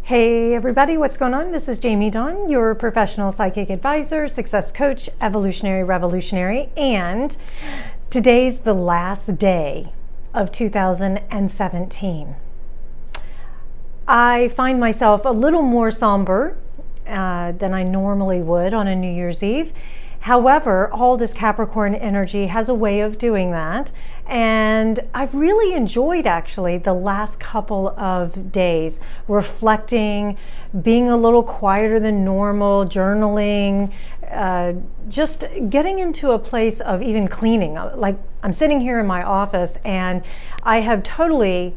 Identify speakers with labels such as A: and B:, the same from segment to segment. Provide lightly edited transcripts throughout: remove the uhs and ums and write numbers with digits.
A: Hey everybody, what's going on? This is Jamie Dawn, your professional psychic advisor, success coach, evolutionary revolutionary, and today's the last day of 2017. I find myself a little more somber than I normally would on a New Year's Eve. However, all this Capricorn energy has a way of doing that. And I've really enjoyed actually the last couple of days reflecting, being a little quieter than normal, journaling, just getting into a place of even cleaning. Like I'm sitting here in my office and I have totally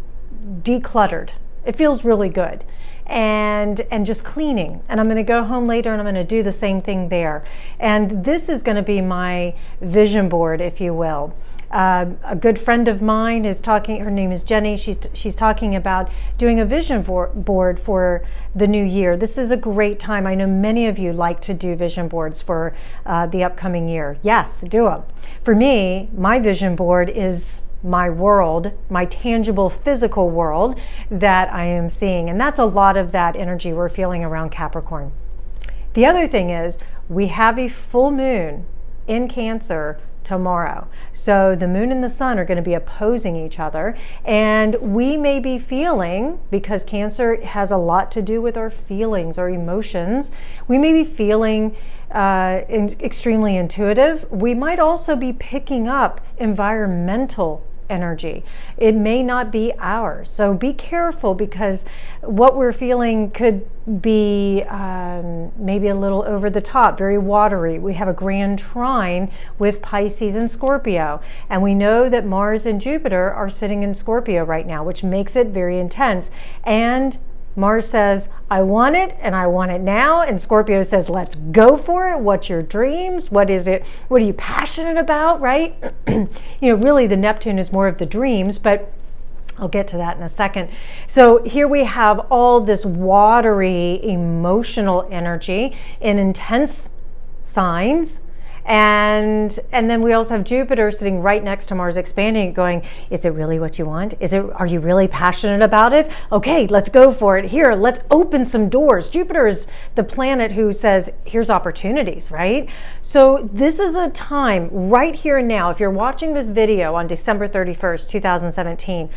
A: decluttered. It feels really good. And just cleaning. And I'm going to go home later and I'm going to do the same thing there. And this is going to be my vision board, if you will. A good friend of mine is talking, her name is Jenny, she's talking about doing a vision board for the new year. This is a great time. I know many of you like to do vision boards for the upcoming year. Yes, do them. For me, my vision board is my world, my tangible physical world that I am seeing. And that's a lot of that energy we're feeling around Capricorn. The other thing is we have a full moon in Cancer tomorrow. So the moon and the sun are going to be opposing each other. And we may be feeling, because Cancer has a lot to do with our feelings, our emotions, we may be feeling extremely intuitive. We might also be picking up environmental energy. It may not be ours. So be careful, because what we're feeling could be maybe a little over the top, very watery. We have a grand trine with Pisces and Scorpio. And we know that Mars and Jupiter are sitting in Scorpio right now, which makes it very intense. And Mars says, I want it and I want it now. And Scorpio says, let's go for it. What's your dreams? What is it? What are you passionate about, right? Really the Neptune is more of the dreams, but I'll get to that in a second. So here we have all this watery, emotional energy in intense signs. And then we also have Jupiter sitting right next to Mars, expanding it, going, is it really what you want? Are you really passionate about it? Okay, let's go for it. Here, let's open some doors. Jupiter is the planet who says, here's opportunities, right? So this is a time right here and now. If you're watching this video on December 31st, 2017,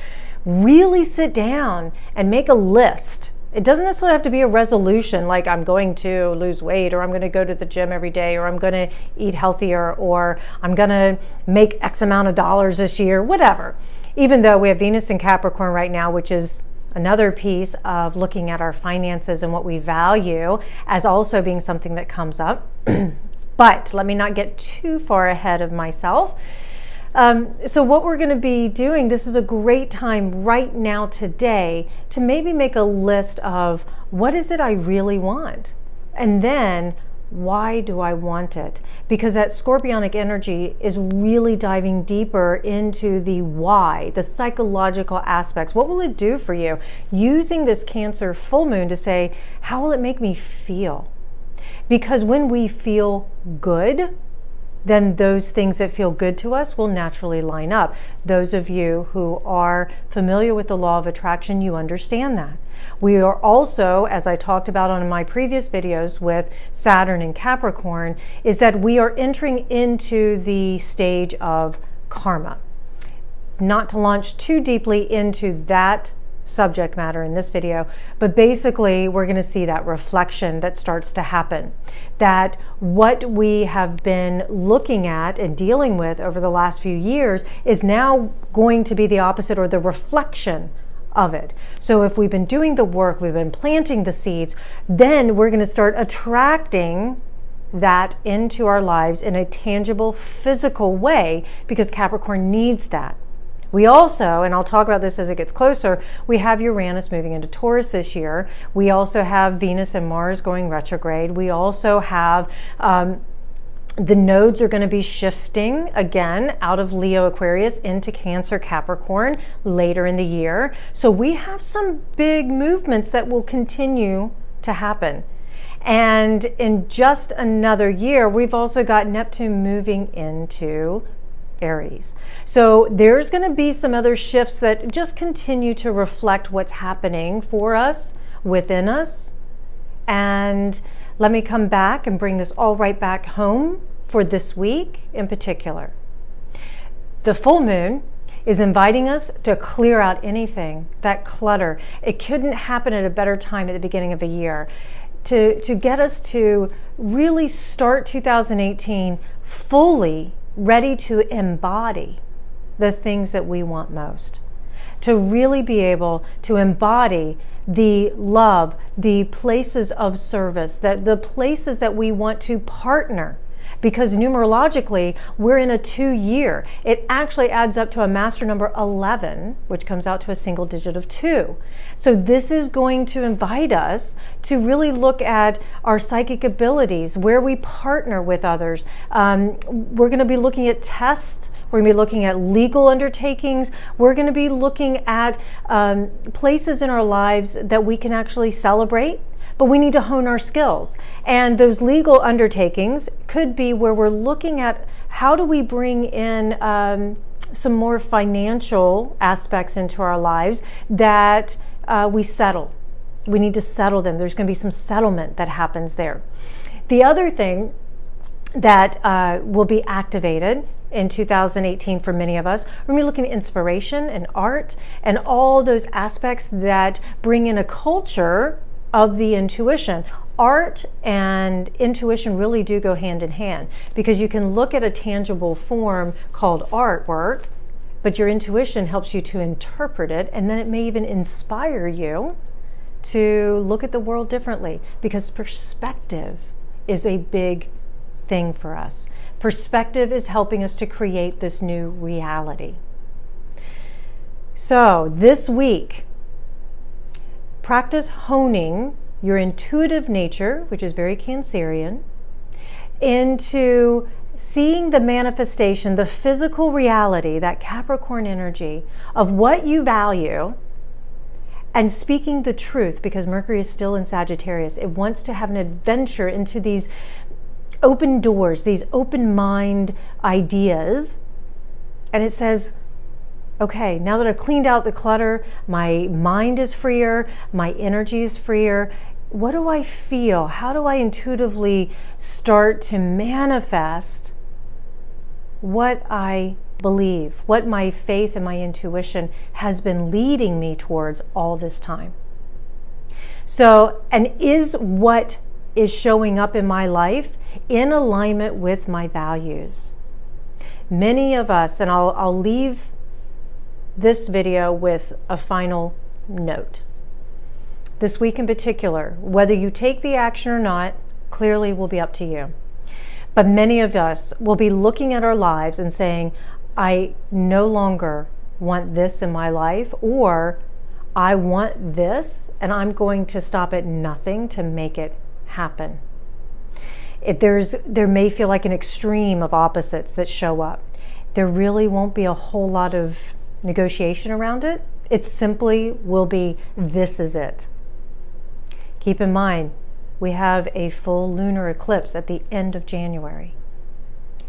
A: really sit down and make a list. It doesn't necessarily have to be a resolution like I'm going to lose weight, or I'm going to go to the gym every day, or I'm going to eat healthier, or I'm going to make X amount of dollars this year, whatever. Even though we have Venus in Capricorn right now, which is another piece of looking at our finances and what we value as also being something that comes up. But let me not get too far ahead of myself. So what we're going to be doing, this is a great time right now today to maybe make a list of what is it I really want? And then why do I want it? Because that scorpionic energy is really diving deeper into the why, the psychological aspects. What will it do for you? Using this Cancer full moon to say, how will it make me feel? Because when we feel good, then those things that feel good to us will naturally line up. Those of you who are familiar with the law of attraction, you understand that. We are also, as I talked about on my previous videos with Saturn and Capricorn, is that we are entering into the stage of karma. Not to launch too deeply into that subject matter in this video, but basically we're going to see that reflection that starts to happen, that what we have been looking at and dealing with over the last few years is now going to be the opposite, or the reflection of it. So if we've been doing the work, we've been planting the seeds, then we're going to start attracting that into our lives in a tangible, physical way, because Capricorn needs that. We also, and I'll talk about this as it gets closer, we have Uranus moving into Taurus this year. We also have Venus and Mars going retrograde. We also have the nodes are going to be shifting again out of Leo Aquarius into Cancer Capricorn later in the year. So we have some big movements that will continue to happen. And in just another year, we've also got Neptune moving into Aries. So there's going to be some other shifts that just continue to reflect what's happening for us within us. And let me come back and bring this all right back home for this week in particular. The full moon is inviting us to clear out anything, that clutter. It couldn't happen at a better time at the beginning of a year. To get us to really start 2018 fully ready to embody the things that we want most. To really be able to embody the love, the places of service, the places that we want to partner. Because numerologically, we're in a 2-year. It actually adds up to a master number 11, which comes out to a single digit of 2. So this is going to invite us to really look at our psychic abilities, where we partner with others. We're going to be looking at tests. We're going to be looking at legal undertakings. We're going to be looking at places in our lives that we can actually celebrate. But we need to hone our skills. And those legal undertakings could be where we're looking at how do we bring in some more financial aspects into our lives that we settle. We need to settle them. There's going to be some settlement that happens there. The other thing that will be activated in 2018 for many of us, we're going to be looking at inspiration and art and all those aspects that bring in a culture of the intuition. Art and intuition really do go hand in hand, because you can look at a tangible form called artwork, but your intuition helps you to interpret it, and then it may even inspire you to look at the world differently, because perspective is a big thing for us. Perspective is helping us to create this new reality. So this week, practice honing your intuitive nature, which is very Cancerian, into seeing the manifestation, the physical reality, that Capricorn energy of what you value, and speaking the truth, because Mercury is still in Sagittarius. It wants to have an adventure into these open doors, these open mind ideas. And it says, okay, now that I've cleaned out the clutter, my mind is freer, my energy is freer. What do I feel? How do I intuitively start to manifest what I believe, what my faith and my intuition has been leading me towards all this time? So, and is what is showing up in my life in alignment with my values? Many of us, and I'll leave this video with a final note. This week in particular, whether you take the action or not, clearly will be up to you. But many of us will be looking at our lives and saying, I no longer want this in my life, or I want this and I'm going to stop at nothing to make it happen. There may feel like an extreme of opposites that show up. There really won't be a whole lot of negotiation around it. It simply will be, this is it. Keep in mind, we have a full lunar eclipse at the end of January.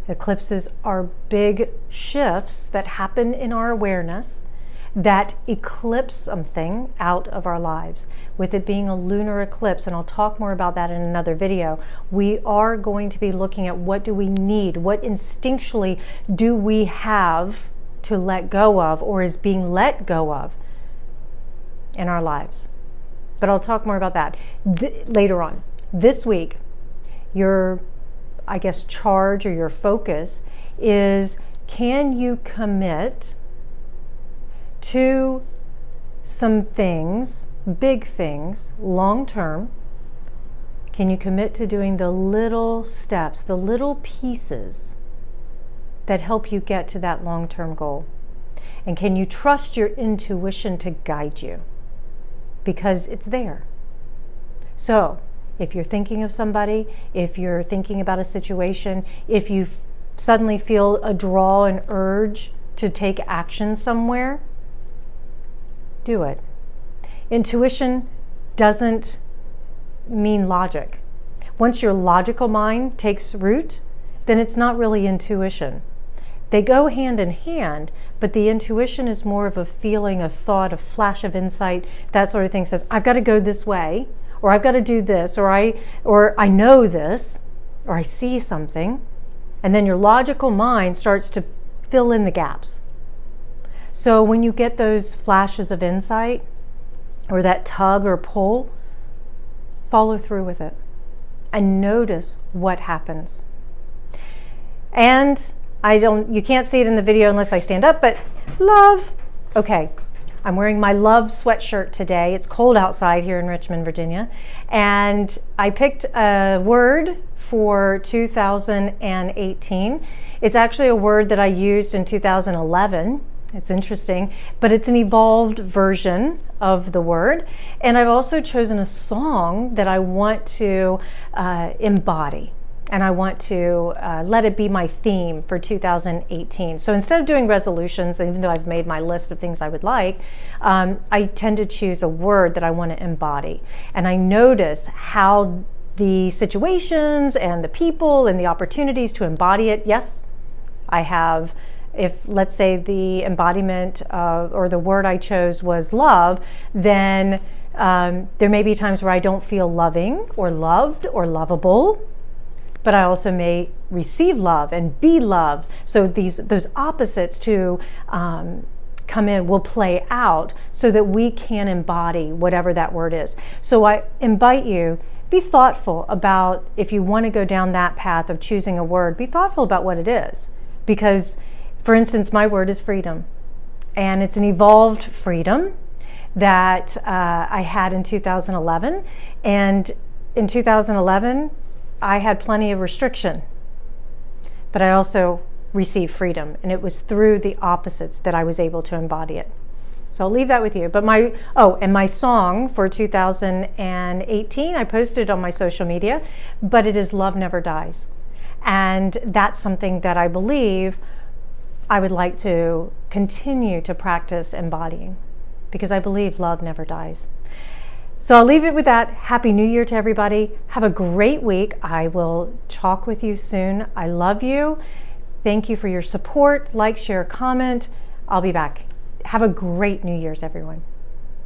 A: Eclipses are big shifts that happen in our awareness that eclipse something out of our lives. With it being a lunar eclipse, and I'll talk more about that in another video, we are going to be looking at what do we need, what instinctually do we have to let go of, or is being let go of in our lives. But I'll talk more about that later on. This week, your, I guess, charge or your focus is, can you commit to some things, big things, long term? Can you commit to doing the little steps, the little pieces that help you get to that long-term goal? And can you trust your intuition to guide you? Because it's there. So, if you're thinking of somebody, if you're thinking about a situation, if you suddenly feel a draw, an urge to take action somewhere, do it. Intuition doesn't mean logic. Once your logical mind takes root, then it's not really intuition. They go hand in hand, but the intuition is more of a feeling, a thought, a flash of insight, that sort of thing. Says, I've got to go this way, or I've got to do this, or I know this, or I see something. And then your logical mind starts to fill in the gaps. So when you get those flashes of insight, or that tug or pull, follow through with it and notice what happens. And you can't see it in the video unless I stand up, but love. Okay, I'm wearing my love sweatshirt today. It's cold outside here in Richmond, Virginia. And I picked a word for 2018. It's actually a word that I used in 2011. It's interesting, but it's an evolved version of the word. And I've also chosen a song that I want to embody. And I want to let it be my theme for 2018. So instead of doing resolutions, even though I've made my list of things I would like, I tend to choose a word that I want to embody. And I notice how the situations and the people and the opportunities to embody it, yes, I have. If, let's say, the embodiment or the word I chose was love, then there may be times where I don't feel loving or loved or lovable, but I also may receive love and be loved. So those opposites to come in will play out so that we can embody whatever that word is. So I invite you, be thoughtful about, if you want to go down that path of choosing a word, be thoughtful about what it is. Because, for instance, my word is freedom. And it's an evolved freedom that I had in 2011. And in 2011, I had plenty of restriction. But I also received freedom. And it was through the opposites that I was able to embody it. So I'll leave that with you. But my song for 2018, I posted on my social media, but it is Love Never Dies. And that's something that I believe I would like to continue to practice embodying, because I believe love never dies. So I'll leave it with that. Happy New Year to everybody. Have a great week. I will talk with you soon. I love you. Thank you for your support. Like, share, comment. I'll be back. Have a great New Year's, everyone.